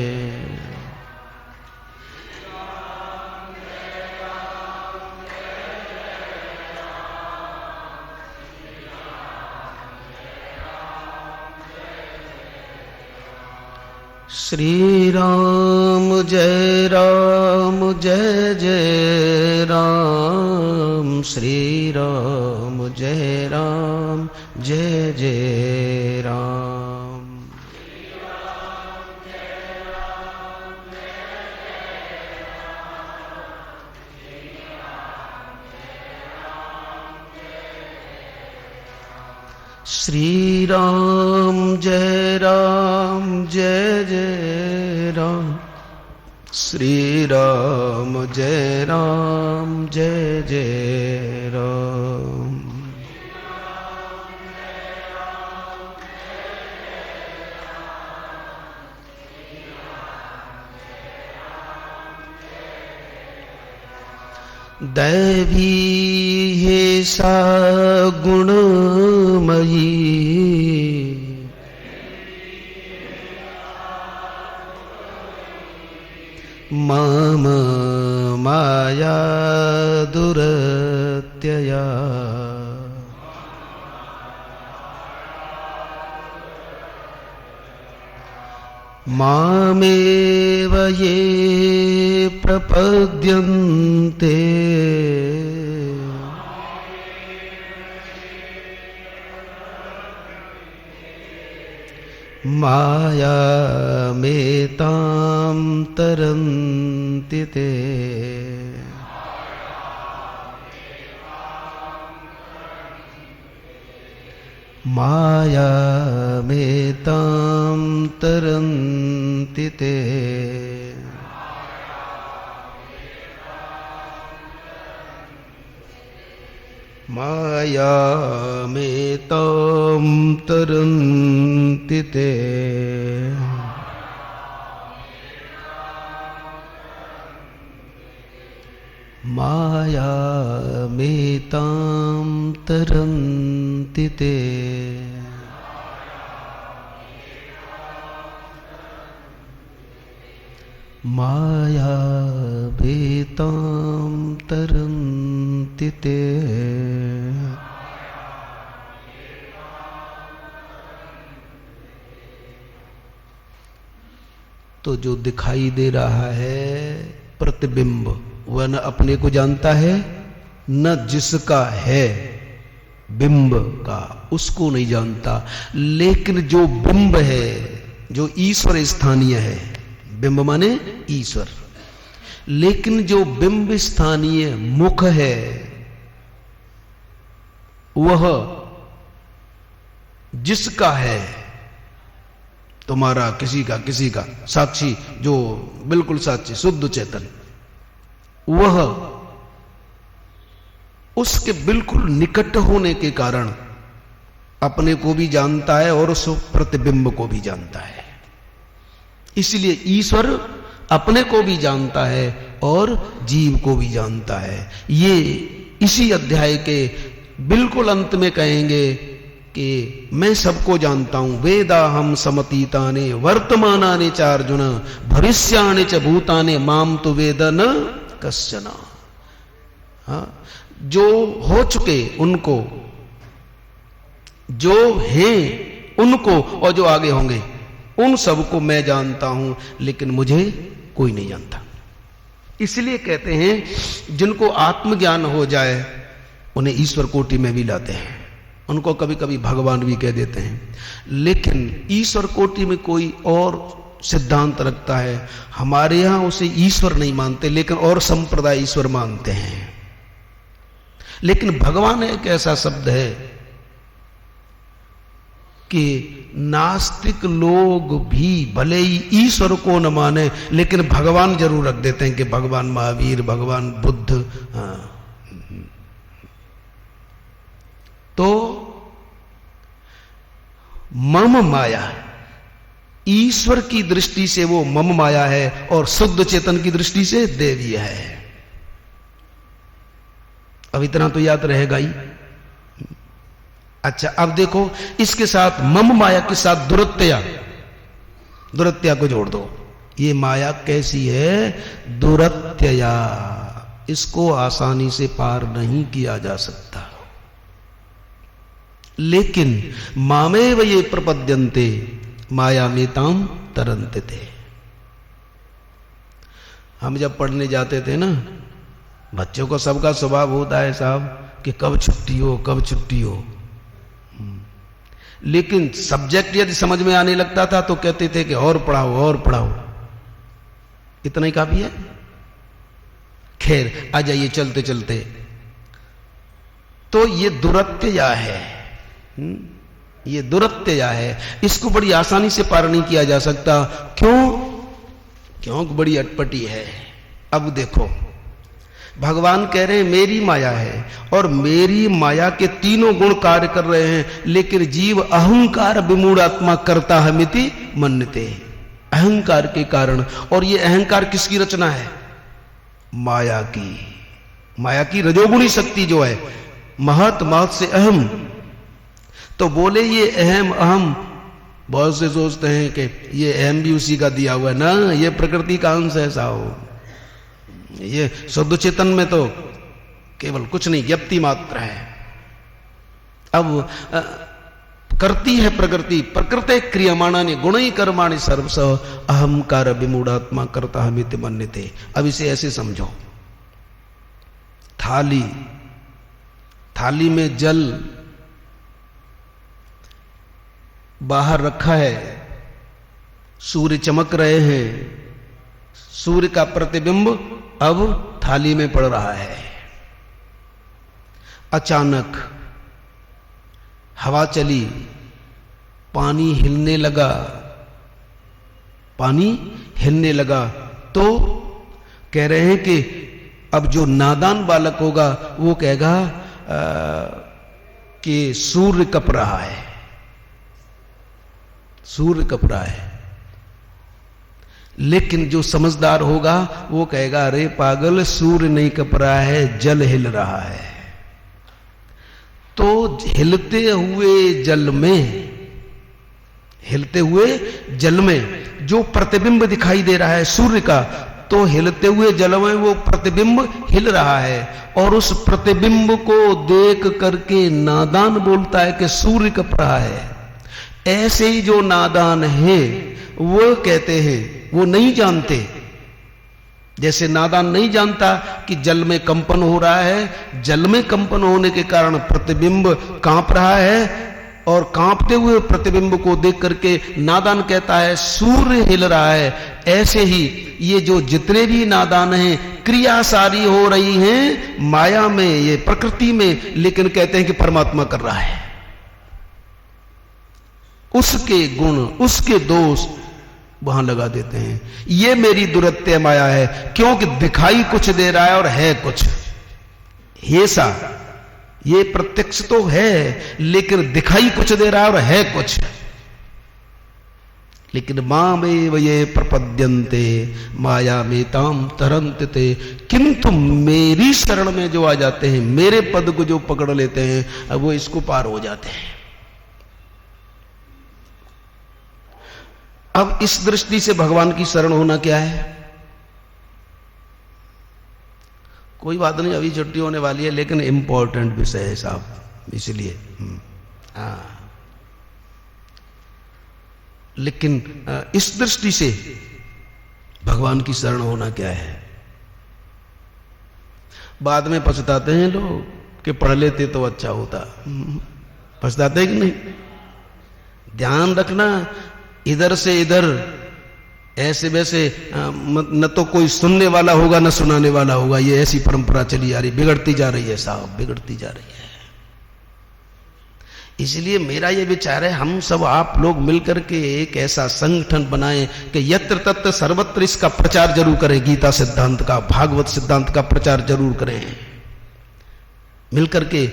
श्री राम जय जय राम, श्री राम जय जय राम। श्री राम जय जय राम, श्री राम जय जय राम। दैवी है सा गुणमयी, मम माया दुरत्या। दुरत्यया मामेव ये प्रपद्यन्ते मायामेतां तरन्ति ते। मायामेतां तरन्ति ते। मायामेतां तरन्ति ते। मायामेतां तरन्ति ते। मायामेतां तरन्ति ते। तो जो दिखाई दे रहा है प्रतिबिंब, वह न अपने को जानता है, न जिसका है बिंब का उसको नहीं जानता। लेकिन जो बिंब है, जो ईश्वर स्थानीय है, बिंब माने ईश्वर, लेकिन जो बिंब स्थानीय मुख है वह जिसका है, तुम्हारा किसी का साक्षी, जो बिल्कुल साक्षी शुद्ध चेतन, वह उसके बिल्कुल निकट होने के कारण अपने को भी जानता है और उस प्रतिबिंब को भी जानता है। इसलिए ईश्वर अपने को भी जानता है और जीव को भी जानता है। ये इसी अध्याय के बिल्कुल अंत में कहेंगे कि मैं सबको जानता हूं। वेदाहम समतीताने वर्तमानानि च अर्जुन भविष्यानि च भूतानि माम तु वेद न कश्चन। जो हो चुके उनको, जो हैं उनको, और जो आगे होंगे उन सबको मैं जानता हूं, लेकिन मुझे कोई नहीं जानता। इसलिए कहते हैं जिनको आत्मज्ञान हो जाए उन्हें ईश्वर कोटि में भी लाते हैं, उनको कभी कभी भगवान भी कह देते हैं। लेकिन ईश्वर कोटि में कोई और सिद्धांत रखता है। हमारे यहां उसे ईश्वर नहीं मानते, लेकिन और संप्रदाय ईश्वर मानते हैं। लेकिन भगवान एक ऐसा शब्द है कि नास्तिक लोग भी भले ही ईश्वर को न माने, लेकिन भगवान जरूर रख देते हैं कि भगवान महावीर, भगवान बुद्ध। तो मम माया, ईश्वर की दृष्टि से वो मम माया है और शुद्ध चेतन की दृष्टि से देवीय है। अब इतना तो याद रहेगा ही। अच्छा, अब देखो इसके साथ मम माया के साथ दुरत्या को जोड़ दो। ये माया कैसी है? दुरत्यया। इसको आसानी से पार नहीं किया जा सकता। लेकिन मामेव ये प्रपद्यन्ते मायामेतां तरन्ते थे। हम जब पढ़ने जाते थे ना, बच्चों को सबका स्वभाव होता है साहब कि कब छुट्टी हो, कब छुट्टी हो। लेकिन सब्जेक्ट यदि समझ में आने लगता था तो कहते थे कि और पढ़ाओ और पढ़ाओ, इतना ही काफी है। खैर, आ जाइए चलते चलते। तो ये दुरत्यया है, ये दुरत्यया है। इसको बड़ी आसानी से पार नहीं किया जा सकता। क्यों बड़ी अटपटी है। अब देखो, भगवान कह रहे हैं मेरी माया है और मेरी माया के तीनों गुण कार्य कर रहे हैं, लेकिन जीव अहंकार विमूढ़ात्मा करता है मिति मन्यते। अहंकार के कारण। और ये अहंकार किसकी रचना है? माया की। माया की रजोगुणी शक्ति जो है, महत महत से अहम। तो बोले ये अहम अहम, बहुत से सोचते हैं कि ये अहम भी उसी का दिया हुआ है ना, ये प्रकृति का अंश है साहब। ये शुद्ध चेतन में तो केवल कुछ नहीं, ज्ञप्ति मात्र है। अब करती है प्रकृति, प्रकृति क्रियमाणानि गुणै कर्माणि सर्वश अहंकार विमूढ़ात्मा करता हमिति मन्यते। अब इसे ऐसे समझो, थाली, थाली में जल बाहर रखा है, सूर्य चमक रहे हैं, सूर्य का प्रतिबिंब अब थाली में पड़ रहा है। अचानक हवा चली, पानी हिलने लगा, पानी हिलने लगा, तो कह रहे हैं कि अब जो नादान बालक होगा वो कहेगा कि सूर्य कप रहा है, सूर्य कप रहा है। लेकिन जो समझदार होगा वो कहेगा अरे पागल, सूर्य नहीं कप रहा है, जल हिल रहा है। तो हिलते हुए जल में, हिलते हुए जल में जो प्रतिबिंब दिखाई दे रहा है सूर्य का, तो हिलते हुए जल में वो प्रतिबिंब हिल रहा है, और उस प्रतिबिंब को देख करके नादान बोलता है कि सूर्य कप रहा है। ऐसे ही जो नादान है वो कहते हैं, वो नहीं जानते, जैसे नादान नहीं जानता कि जल में कंपन हो रहा है, जल में कंपन होने के कारण प्रतिबिंब कांप रहा है, और कांपते हुए प्रतिबिंब को देख करके नादान कहता है सूर्य हिल रहा है। ऐसे ही ये जो जितने भी नादान हैं, क्रिया सारी हो रही हैं माया में, ये प्रकृति में, लेकिन कहते हैं कि परमात्मा कर रहा है। उसके गुण, उसके दोष वहां लगा देते हैं। ये मेरी दुरत्य माया है, क्योंकि दिखाई कुछ दे रहा है और है कुछ। ऐसा ये प्रत्यक्ष तो है, लेकिन दिखाई कुछ दे रहा है और है कुछ। लेकिन मामेव ये प्रपद्यन्ते माया में ताम तरन्ते, किंतु मेरी शरण में जो आ जाते हैं, मेरे पद को जो पकड़ लेते हैं, अब वो इसको पार हो जाते हैं। अब इस दृष्टि से भगवान की शरण होना क्या है? कोई बात नहीं, अभी छुट्टी होने वाली है, लेकिन इंपॉर्टेंट विषय है साहब, इसलिए लेकिन इस दृष्टि से भगवान की शरण होना क्या है? बाद में पछताते हैं लोग कि पढ़ लेते तो अच्छा होता। पछताते हैं कि नहीं? ध्यान रखना, इधर से इधर ऐसे वैसे न तो कोई सुनने वाला होगा न सुनाने वाला होगा। ये ऐसी परंपरा चली आ रही, बिगड़ती जा रही है साहब, बिगड़ती जा रही है। इसलिए मेरा ये विचार है, हम सब आप लोग मिलकर के एक ऐसा संगठन बनाएं कि यत्र तत्र सर्वत्र इसका प्रचार जरूर करें, गीता सिद्धांत का, भागवत सिद्धांत का प्रचार जरूर करें। मिलकर के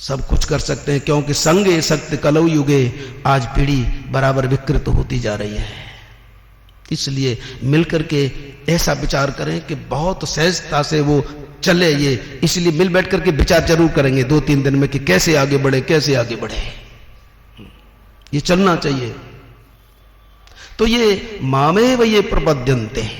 सब कुछ कर सकते हैं, क्योंकि संगे शक्ति कलौ युगे, आज पीढ़ी बराबर विकृत होती जा रही है। इसलिए मिलकर के ऐसा विचार करें कि बहुत सहजता से वो चले ये। इसलिए मिल बैठ करके विचार जरूर करेंगे 2-3 दिन में कि कैसे आगे बढ़े, कैसे आगे बढ़े। ये चलना चाहिए। तो ये मामेव ये प्रपद्यन्ते,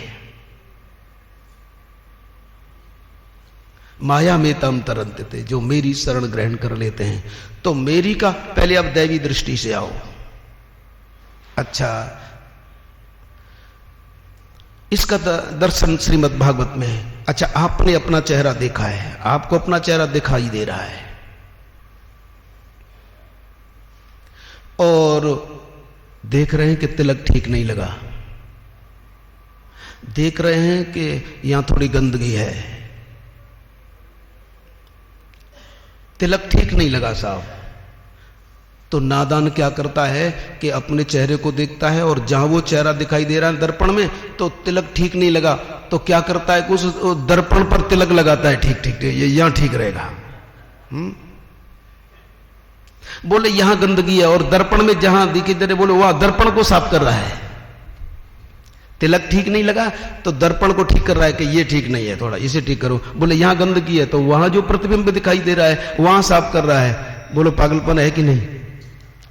माया में तम तरन्ते, जो मेरी शरण ग्रहण कर लेते हैं। तो मेरी का पहले अब दैवी दृष्टि से आओ। अच्छा, इसका दर्शन श्रीमद् भागवत में है। अच्छा, आपने अपना चेहरा देखा है, आपको अपना चेहरा दिखाई दे रहा है, और देख रहे हैं कि तिलक ठीक नहीं लगा, देख रहे हैं कि यहां थोड़ी गंदगी है, तिलक ठीक नहीं लगा साहब। तो नादान क्या करता है कि अपने चेहरे को देखता है, और जहां वो चेहरा दिखाई दे रहा है दर्पण में, तो तिलक ठीक नहीं लगा, तो क्या करता है कि उस दर्पण पर तिलक लगाता है, ठीक ठीक ये यहां ठीक रहेगा। बोले यहां गंदगी है, और दर्पण में जहां दिखाई दे रहे, बोले वहां दर्पण को साफ कर रहा है। तिलक ठीक नहीं लगा तो दर्पण को ठीक कर रहा है कि ये ठीक नहीं है, थोड़ा इसे ठीक करो। बोले यहां गंदगी है, तो वहां जो प्रतिबिंब दिखाई दे रहा है वहां साफ कर रहा है। बोलो पागलपन है कि नहीं?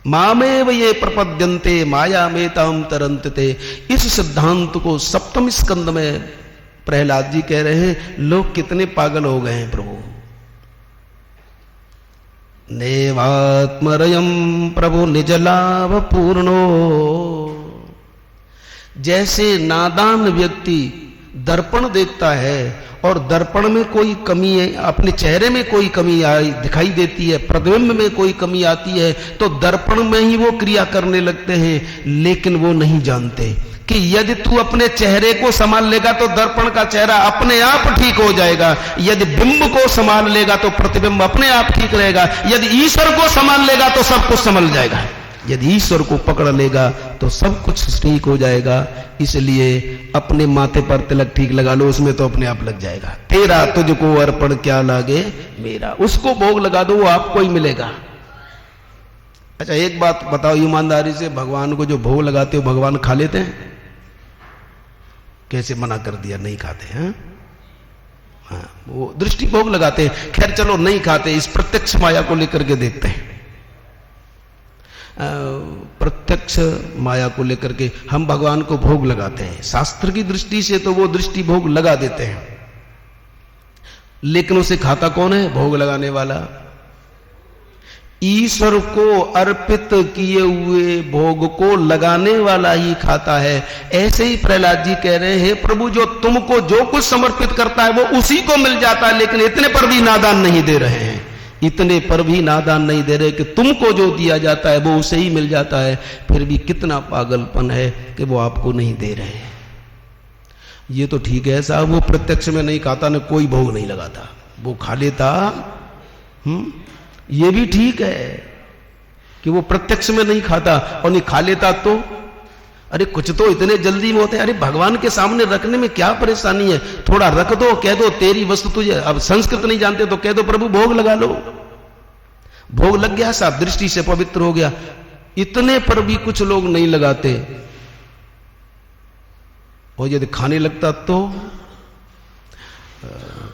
मामेव ये प्रपद्यन्ते माया में ताम तरन्ते, इस सिद्धांत को 7वें स्कंद में प्रहलाद जी कह रहे हैं लोग कितने पागल हो गए हैं प्रभु। नेवात्मरयम प्रभु निजलाभ पूर्णो, जैसे नादान व्यक्ति दर्पण देखता है और दर्पण में कोई कमी है, अपने चेहरे में कोई कमी आई दिखाई देती है, प्रतिबिंब में कोई कमी आती है तो दर्पण में ही वो क्रिया करने लगते हैं, लेकिन वो नहीं जानते कि यदि तू अपने चेहरे को संभाल लेगा तो दर्पण का चेहरा अपने आप ठीक हो जाएगा, यदि बिंब को संभाल लेगा तो प्रतिबिंब अपने आप ठीक रहेगा, यदि ईश्वर को संभाल लेगा तो सब कुछ संभल जाएगा, यदि ईश्वर को पकड़ लेगा तो सब कुछ ठीक हो जाएगा। इसलिए अपने माथे पर तिलक ठीक लगा लो, उसमें तो अपने आप लग जाएगा। तेरा तुझको अर्पण क्या लागे मेरा, उसको भोग लगा दो, वो आपको ही मिलेगा। अच्छा एक बात बताओ ईमानदारी से, भगवान को जो भोग लगाते हो भगवान खा लेते हैं? कैसे मना कर दिया, नहीं खाते हैं? हाँ, वो दृष्टि भोग लगाते हैं। खैर चलो नहीं खाते, इस प्रत्यक्ष माया को लेकर के देखते हैं। प्रत्यक्ष माया को लेकर के हम भगवान को भोग लगाते हैं। शास्त्र की दृष्टि से तो वो दृष्टि भोग लगा देते हैं, लेकिन उसे खाता कौन है? भोग लगाने वाला। ईश्वर को अर्पित किए हुए भोग को लगाने वाला ही खाता है। ऐसे ही प्रहलाद जी कह रहे हैं प्रभु जो तुमको जो कुछ समर्पित करता है वो उसी को मिल जाता है, लेकिन इतने पर भी नादान नहीं दे रहे हैं, इतने पर भी नादान नहीं दे रहे कि तुमको जो दिया जाता है वो उसे ही मिल जाता है। फिर भी कितना पागलपन है कि वो आपको नहीं दे रहे हैं। ये तो ठीक है साहब, वो प्रत्यक्ष में नहीं खाता ना, कोई भोग नहीं लगाता, वो खा लेता। ये भी ठीक है कि वो प्रत्यक्ष में नहीं खाता और नहीं खा लेता तो अरे कुछ तो इतने जल्दी में होते हैं। अरे भगवान के सामने रखने में क्या परेशानी है, थोड़ा रख दो, कह दो तेरी वस्तु तुझे। अब संस्कृत नहीं जानते तो कह दो प्रभु भोग लगा लो, भोग लग गया साहब, दृष्टि से पवित्र हो गया। इतने पर भी कुछ लोग नहीं लगाते, और यदि खाने लगता तो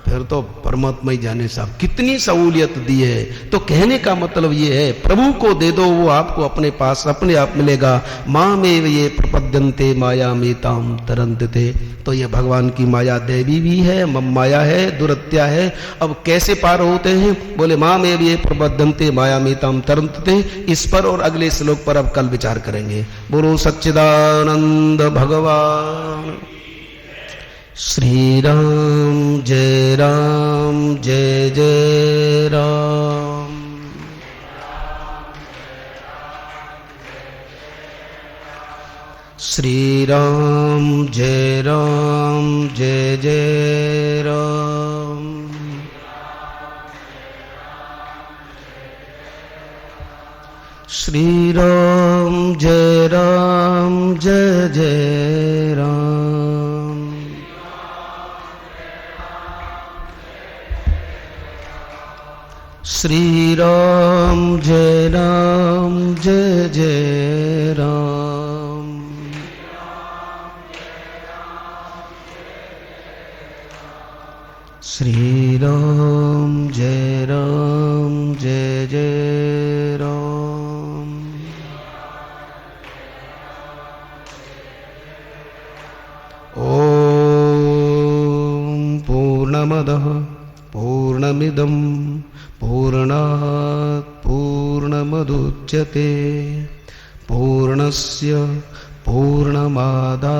फिर तो परमात्मा ही जाने साहब कितनी सहूलियत दी है। तो कहने का मतलब ये है प्रभु को दे दो, वो आपको अपने पास अपने आप मिलेगा। माँ में ये प्रपद्यन्ते माया में ताम तरंतते। तो ये भगवान की माया देवी भी है, माया है, दुरत्या है। अब कैसे पार होते हैं? बोले माँ में ये प्रपद्यन्ते माया में ताम तरंतते। इस पर और अगले श्लोक पर अब कल विचार करेंगे। बोलो सच्चिदानंद भगवान श्री राम जय जय राम। श्री राम जय जय राम। श्री राम जय जय राम। श्री राम जय जय राम। श्री राम जय जय राम। ओम पूर्णमदः पूर्णमिदं पूर्णात् पूर्णमुदच्यते पूर्णस्य पूर्णमादाय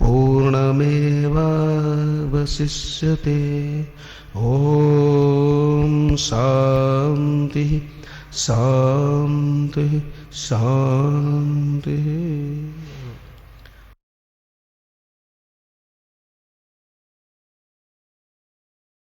पूर्णमेवावशिष्यते। ओम शांति शांति शांति।